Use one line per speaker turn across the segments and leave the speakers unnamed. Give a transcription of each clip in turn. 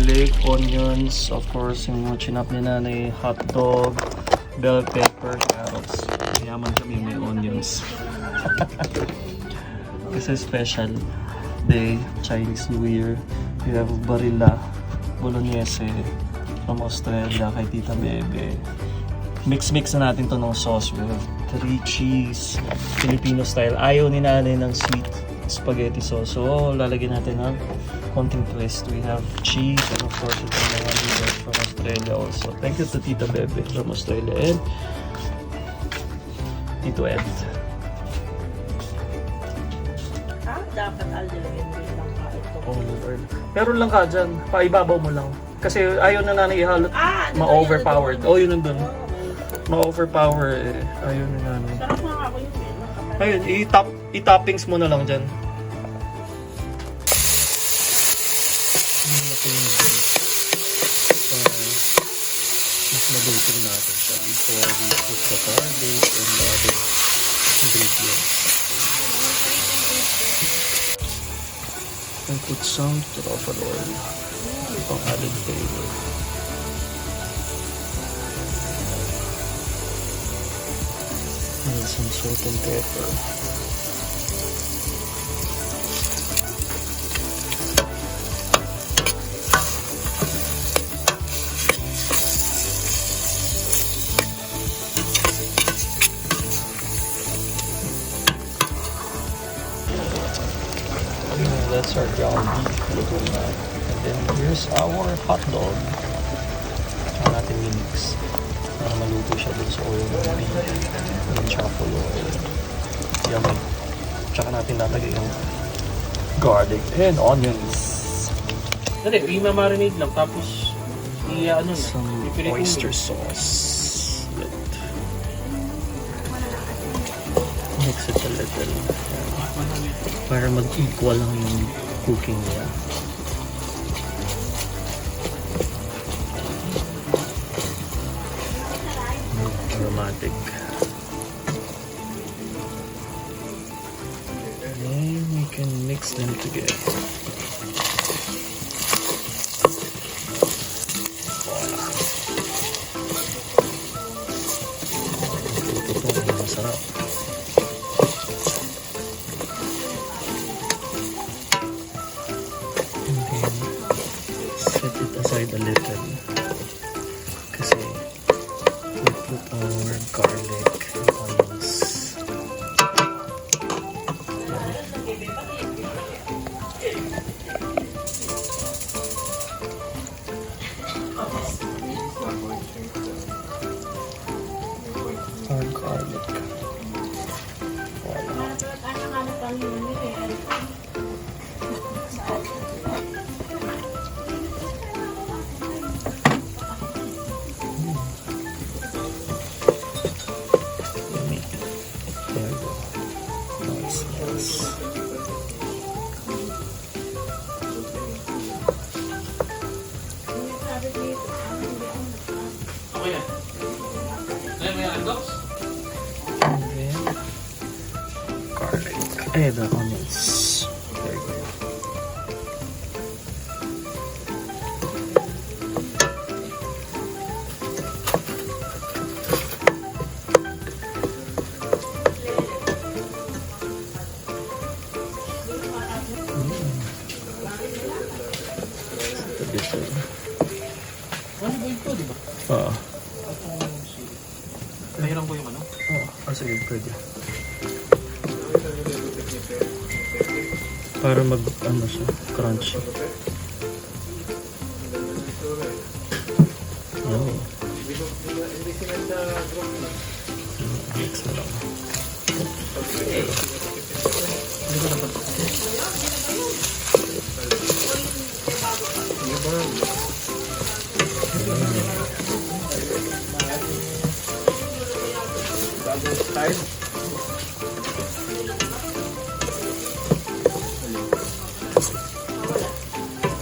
garlic, onions, of course, yung mga chinap ni Nanay, hot dog, bell pepper, carrots. Mayaman kami may onions. Kasi special day, Chinese New Year. We have barilla, bolognese from Australia kay Tita Bebe. Mix na natin to ng sauce. We have 3 cheese, Filipino style. Ayaw ni Nanay ng sweet spaghetti sauce. So, lalagyan natin ng konting twist. We have cheese and of course ito mga noodles from Australia also. Thank you to Tita Bebe from Australia and Tito Ed.
Dapat alilagyan mo lang ka ito.
Olive oil. Meron lang ka dyan. Paibabaw mo lang. Kasi ayaw na Nanay ihalot. Ma-overpowered. Oh, yun nandun. Ma-overpower eh. Ayaw na Nanay.
Sarap na ako yung
Ayun, i-toppings mo na lang dyan. Mas mabuting natin siya before we put the garlic and the other ingredients. And put some truffle oil. Pang added flavor. And some salt and pepper. That's our ground beef. Luto na. And then here's our hot dog. Tsaka natin mix para maluto siya dun sa oil ng beef and truffle oil. Yummy. Tsaka natin lalagay yung garlic and onions.
Dali, i-marinate lang tapos i-ano na.
Some oyster sauce. Mix it a little. Para mag-equal lang yung cooking niya. Aromatic. And we can mix them together. Ito masarap. Aside a little kasi we put our garlic and onions. Our garlic.
Ako yan. Ngayon may hotdogs?
And then garlic. The onions. There you go.
Ano ba ito, di ba?
Oo.
Mahirang ko yung ano?
Oo. Sige, pwede. Para ano siya, crunchy. Yummy. Mix na lang.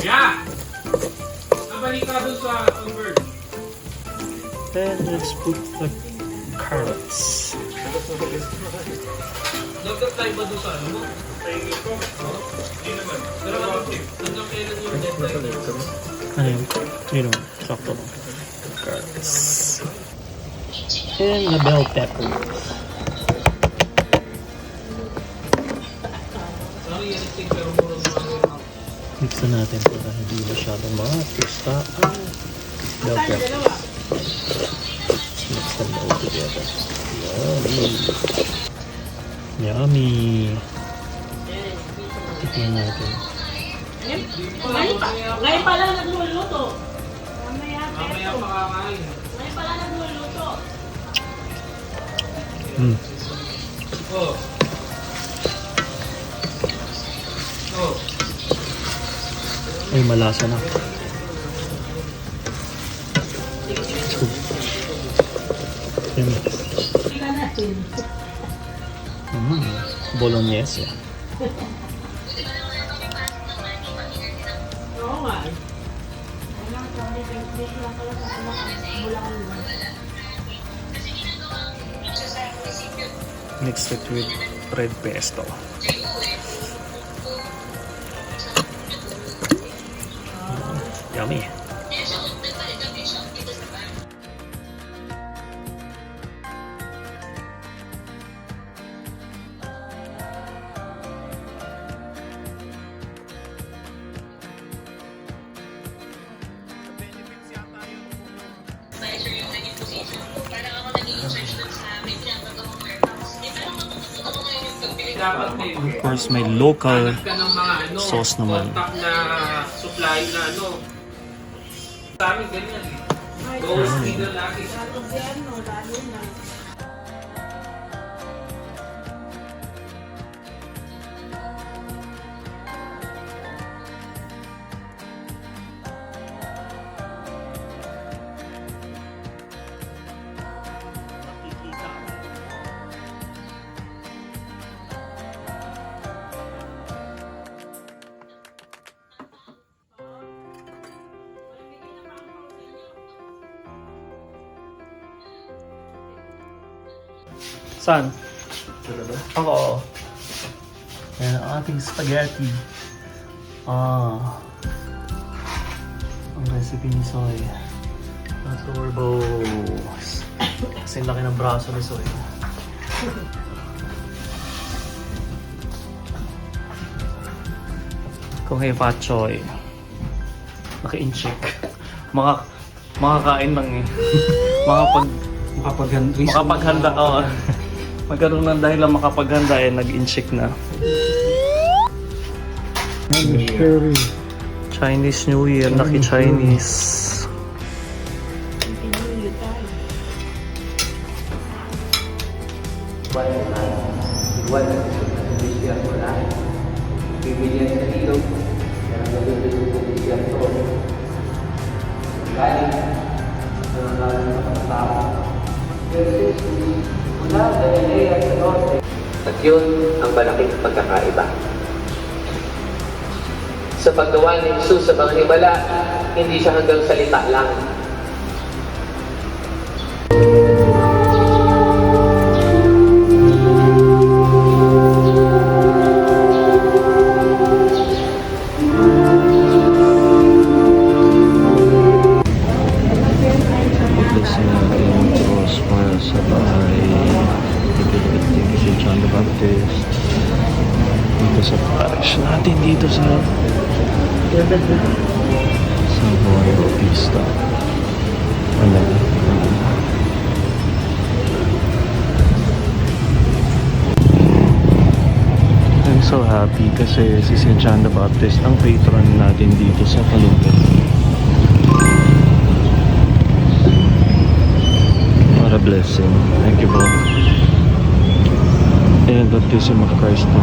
Yeah! Nabalik ka dun sa convert.
Then let's put the carrots.
Dagdag tayo ba dun sa ano mo? Tayo ko? Hindi naman. Pero hanggang kailan yung deadline?
Ano yun? Yun o, sakto lang. Carrots. And the bell pepper. Mix na natin para hindi masyadong matusta ang bell pepper. Mix them all together. Yummy! Yummy! Tignan natin.
Ngayon pa lang nagluluto. Mamaya
Mamaya makakain.
Ngayon pa lang nagluluto.
Oh. Oh.
Ay, malasa na. Yummy.
Tingnan natin.
Bolognese.
Oo nga.
Mixed it with red pesto. Yummy.
Dapat
Of course, may local
ka ng mga
sauce naman.
contact na supply na Sa amin ganyan eh. Ghost leader lagi.
Gobyerno, lalo na.
Saan? Ako. Ayan ang ating spaghetti. Ang recipe ni Soy. Turbo. Kasi laki ng braso ni Soy. Kung hey Pachoy. Naka-incheck. Makakain lang eh. Makapaghanda. Oo. Magkaroon ng dahil lang makapaghanda eh, nag-incheck na. Chinese New Year, naki-Chinese.
At yun ang malaking pagkakaiba. Sa paggawa ni Jesus sa mga himala, hindi siya hanggang salita lang.
Blessing natin cross para sa bahay. Thank you, John the Baptist. Dito sa parish natin, dito sa Juan Bautista. I'm so happy kasi si St. John the Baptist ang patron natin dito sa Kalungkot. What a blessing. Thank you, bro. And baptism of Christ na